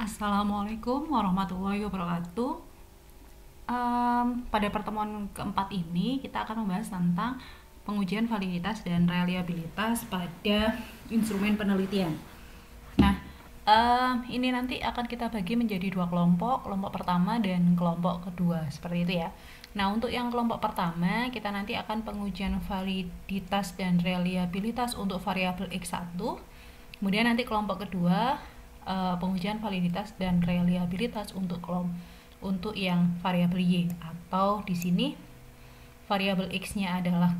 Assalamualaikum warahmatullahi wabarakatuh. Pada pertemuan keempat ini kita akan membahas tentang pengujian validitas dan reliabilitas pada instrumen penelitian. Nah, ini nanti akan kita bagi menjadi dua kelompok, kelompok pertama dan kelompok kedua, seperti itu ya. Nah, untuk yang kelompok pertama, kita nanti akan pengujian validitas dan reliabilitas untuk variabel X1. Kemudian nanti kelompok kedua, pengujian validitas dan reliabilitas untuk yang variabel Y, atau di sini variabel X-nya adalah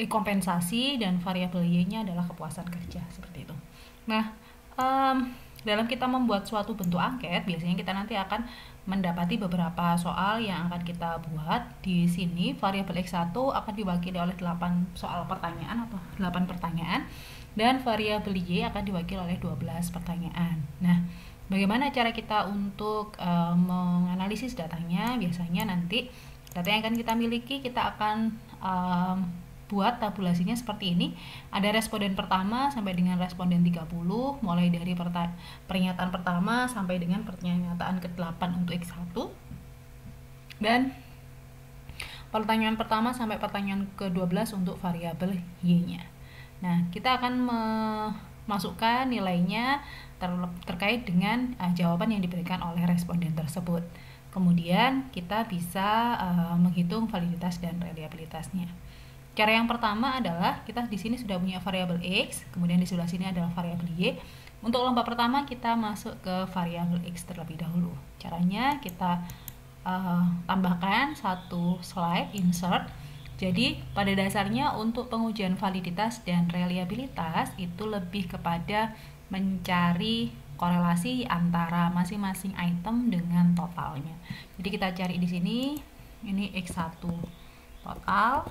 kompensasi dan variabel Y-nya adalah kepuasan kerja, seperti itu. Nah, dalam kita membuat suatu bentuk angket, biasanya kita nanti akan mendapati beberapa soal yang akan kita buat. Di sini variabel X1 akan diwakili oleh 8 soal pertanyaan atau 8 pertanyaan, dan variabel Y akan diwakili oleh 12 pertanyaan. Nah, bagaimana cara kita untuk menganalisis datanya? Biasanya nanti data yang akan kita miliki, kita akan buat tabulasinya seperti ini. Ada responden pertama sampai dengan responden 30, mulai dari pernyataan pertama sampai dengan pernyataan ke-8 untuk X1, dan pertanyaan pertama sampai pertanyaan ke-12 untuk variabel Y-nya. Nah, kita akan memasukkan nilainya terkait dengan jawaban yang diberikan oleh responden tersebut. Kemudian kita bisa menghitung validitas dan reliabilitasnya. Cara yang pertama adalah kita di sini sudah punya variabel X, kemudian di sebelah sini adalah variabel Y. Untuk lomba pertama kita masuk ke variabel X terlebih dahulu. Caranya kita tambahkan satu slide insert. Jadi pada dasarnya untuk pengujian validitas dan reliabilitas itu lebih kepada mencari korelasi antara masing-masing item dengan totalnya. Jadi kita cari di sini, ini X1 total.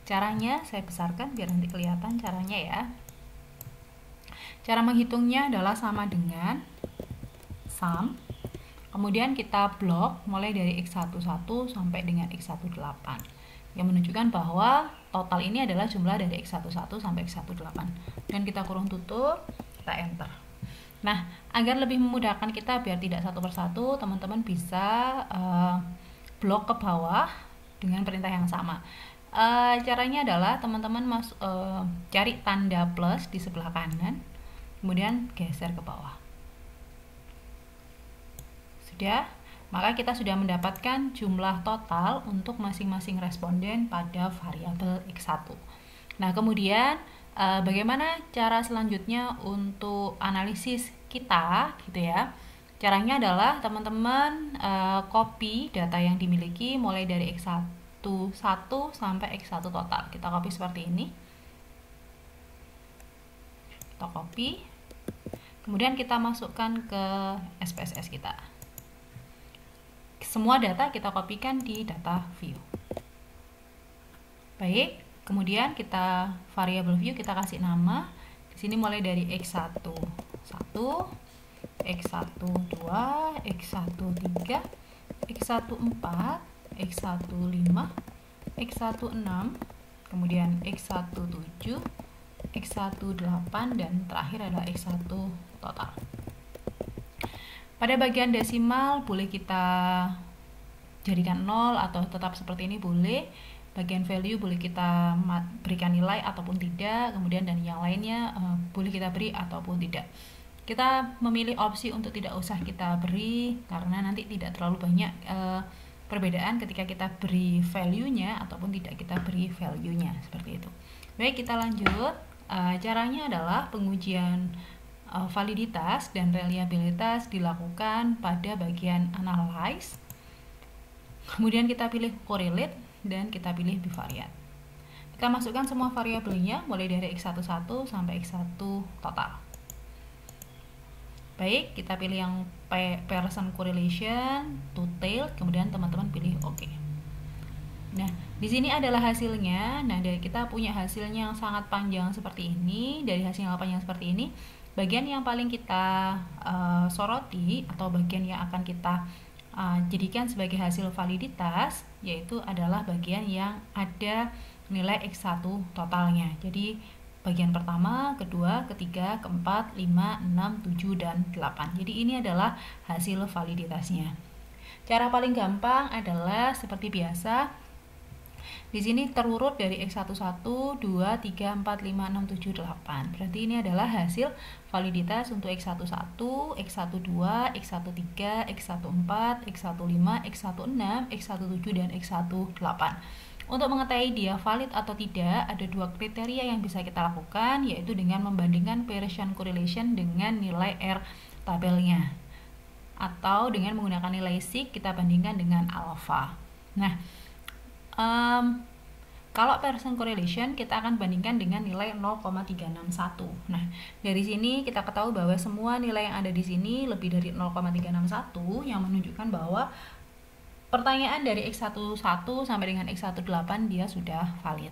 Caranya saya besarkan biar nanti kelihatan caranya ya. Cara menghitungnya adalah sama dengan sum. Kemudian kita blok mulai dari X11 sampai dengan X18, yang menunjukkan bahwa total ini adalah jumlah dari X11 sampai X18. Dan kita kurung tutup, kita enter. Nah, agar lebih memudahkan kita biar tidak satu persatu, teman-teman bisa blok ke bawah dengan perintah yang sama. Caranya adalah teman-teman cari tanda plus di sebelah kanan, kemudian geser ke bawah. Sudah, maka kita sudah mendapatkan jumlah total untuk masing-masing responden pada variabel X1. Nah, kemudian bagaimana cara selanjutnya untuk analisis kita, gitu ya. Caranya adalah teman-teman copy data yang dimiliki mulai dari X1 sampai X1 total. Kita copy seperti ini. Kita copy. Kemudian kita masukkan ke SPSS kita. Semua data kita kopikan di data view. Baik, kemudian kita variabel view kita kasih nama. Di sini mulai dari X11, X12, X13, X14, X15, X16, kemudian X17, X18, dan terakhir adalah X1 total. Pada bagian desimal boleh kita jadikan 0 atau tetap seperti ini boleh. Bagian value boleh kita berikan nilai ataupun tidak. Kemudian dan yang lainnya boleh kita beri ataupun tidak. Kita memilih opsi untuk tidak usah kita beri karena nanti tidak terlalu banyak perbedaan ketika kita beri value-nya ataupun tidak kita beri value-nya, seperti itu. Baik, kita lanjut. Caranya adalah pengujian validitas dan reliabilitas dilakukan pada bagian analyze. Kemudian kita pilih correlate dan kita pilih bivariate. Kita masukkan semua variabelnya mulai dari X11 sampai X1 total. Baik, kita pilih yang Pearson correlation to tail, kemudian teman-teman pilih OK. Nah, di sini adalah hasilnya. Nah, dari kita punya hasilnya yang sangat panjang seperti ini. Dari hasil yang panjang seperti ini, bagian yang paling kita soroti atau bagian yang akan kita jadikan sebagai hasil validitas yaitu adalah bagian yang ada nilai X1 totalnya. Jadi bagian pertama, kedua, ketiga, keempat, 5, 6, 7, dan 8. Jadi ini adalah hasil validitasnya. Cara paling gampang adalah seperti biasa. Di sini terurut dari X11, 2, 3, 4, 5, 6, 7, 8. Berarti ini adalah hasil validitas untuk X11, X12, X13, X14, X15, X16, X17, dan X18. Untuk mengetahui dia valid atau tidak, ada dua kriteria yang bisa kita lakukan, yaitu dengan membandingkan Bayesian correlation dengan nilai R tabelnya, atau dengan menggunakan nilai sig kita bandingkan dengan alpha. Nah, kalau Bayesian correlation kita akan bandingkan dengan nilai 0,361. Nah, dari sini kita ketahui bahwa semua nilai yang ada di sini lebih dari 0,361 yang menunjukkan bahwa pertanyaan dari X11 sampai dengan X18 dia sudah valid.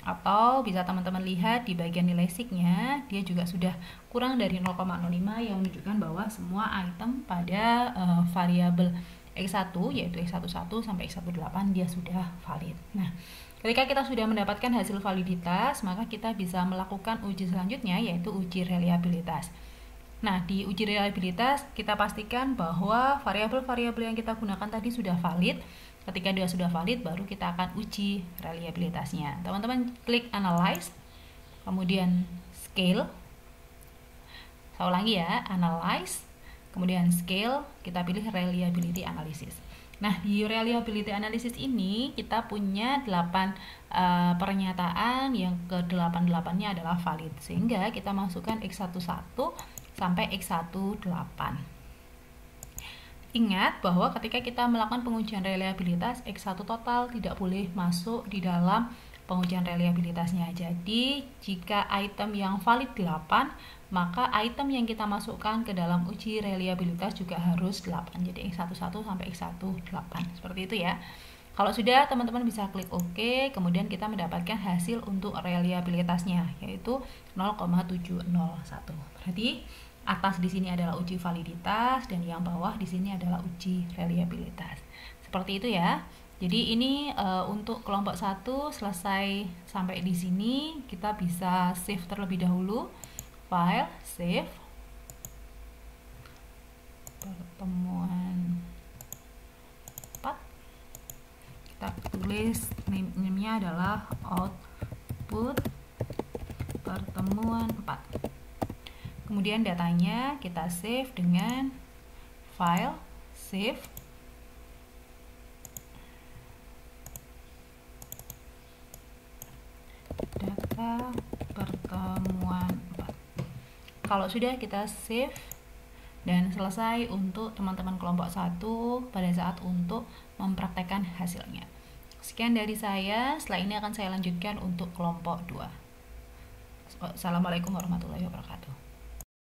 Atau bisa teman-teman lihat di bagian nilai sig-nya, dia juga sudah kurang dari 0,05 yang menunjukkan bahwa semua item pada variabel X1 yaitu X11 sampai X18 dia sudah valid. Nah, ketika kita sudah mendapatkan hasil validitas, maka kita bisa melakukan uji selanjutnya yaitu uji reliabilitas. Nah, di uji reliabilitas kita pastikan bahwa variabel-variabel yang kita gunakan tadi sudah valid. Ketika dia sudah valid, baru kita akan uji reliabilitasnya. Teman-teman klik analyze, kemudian scale. Saya ulangi ya, analyze, kemudian scale, kita pilih reliability analysis. Nah, di reliability analysis ini kita punya 8 pernyataan, yang ke-8-8-nya adalah valid. Sehingga kita masukkan X11 sampai X18. Ingat bahwa ketika kita melakukan pengujian reliabilitas, X1 total tidak boleh masuk di dalam pengujian reliabilitasnya. Jadi, jika item yang valid 8, maka item yang kita masukkan ke dalam uji reliabilitas juga harus 8. Jadi, X11 sampai X18. Seperti itu ya. Kalau sudah, teman-teman bisa klik OK, kemudian kita mendapatkan hasil untuk reliabilitasnya, yaitu 0,701. Berarti atas di sini adalah uji validitas dan yang bawah di sini adalah uji reliabilitas. Seperti itu ya. Jadi ini untuk kelompok 1 selesai sampai di sini. Kita bisa save terlebih dahulu. File, save. Pertemuan 4. Kita tulis name-nya adalah output pertemuan 4. Kemudian datanya kita save dengan file, save, data pertemuan 4. Kalau sudah kita save dan selesai untuk teman-teman kelompok 1 pada saat untuk mempraktekkan hasilnya. Sekian dari saya, setelah ini akan saya lanjutkan untuk kelompok 2. Assalamualaikum warahmatullahi wabarakatuh.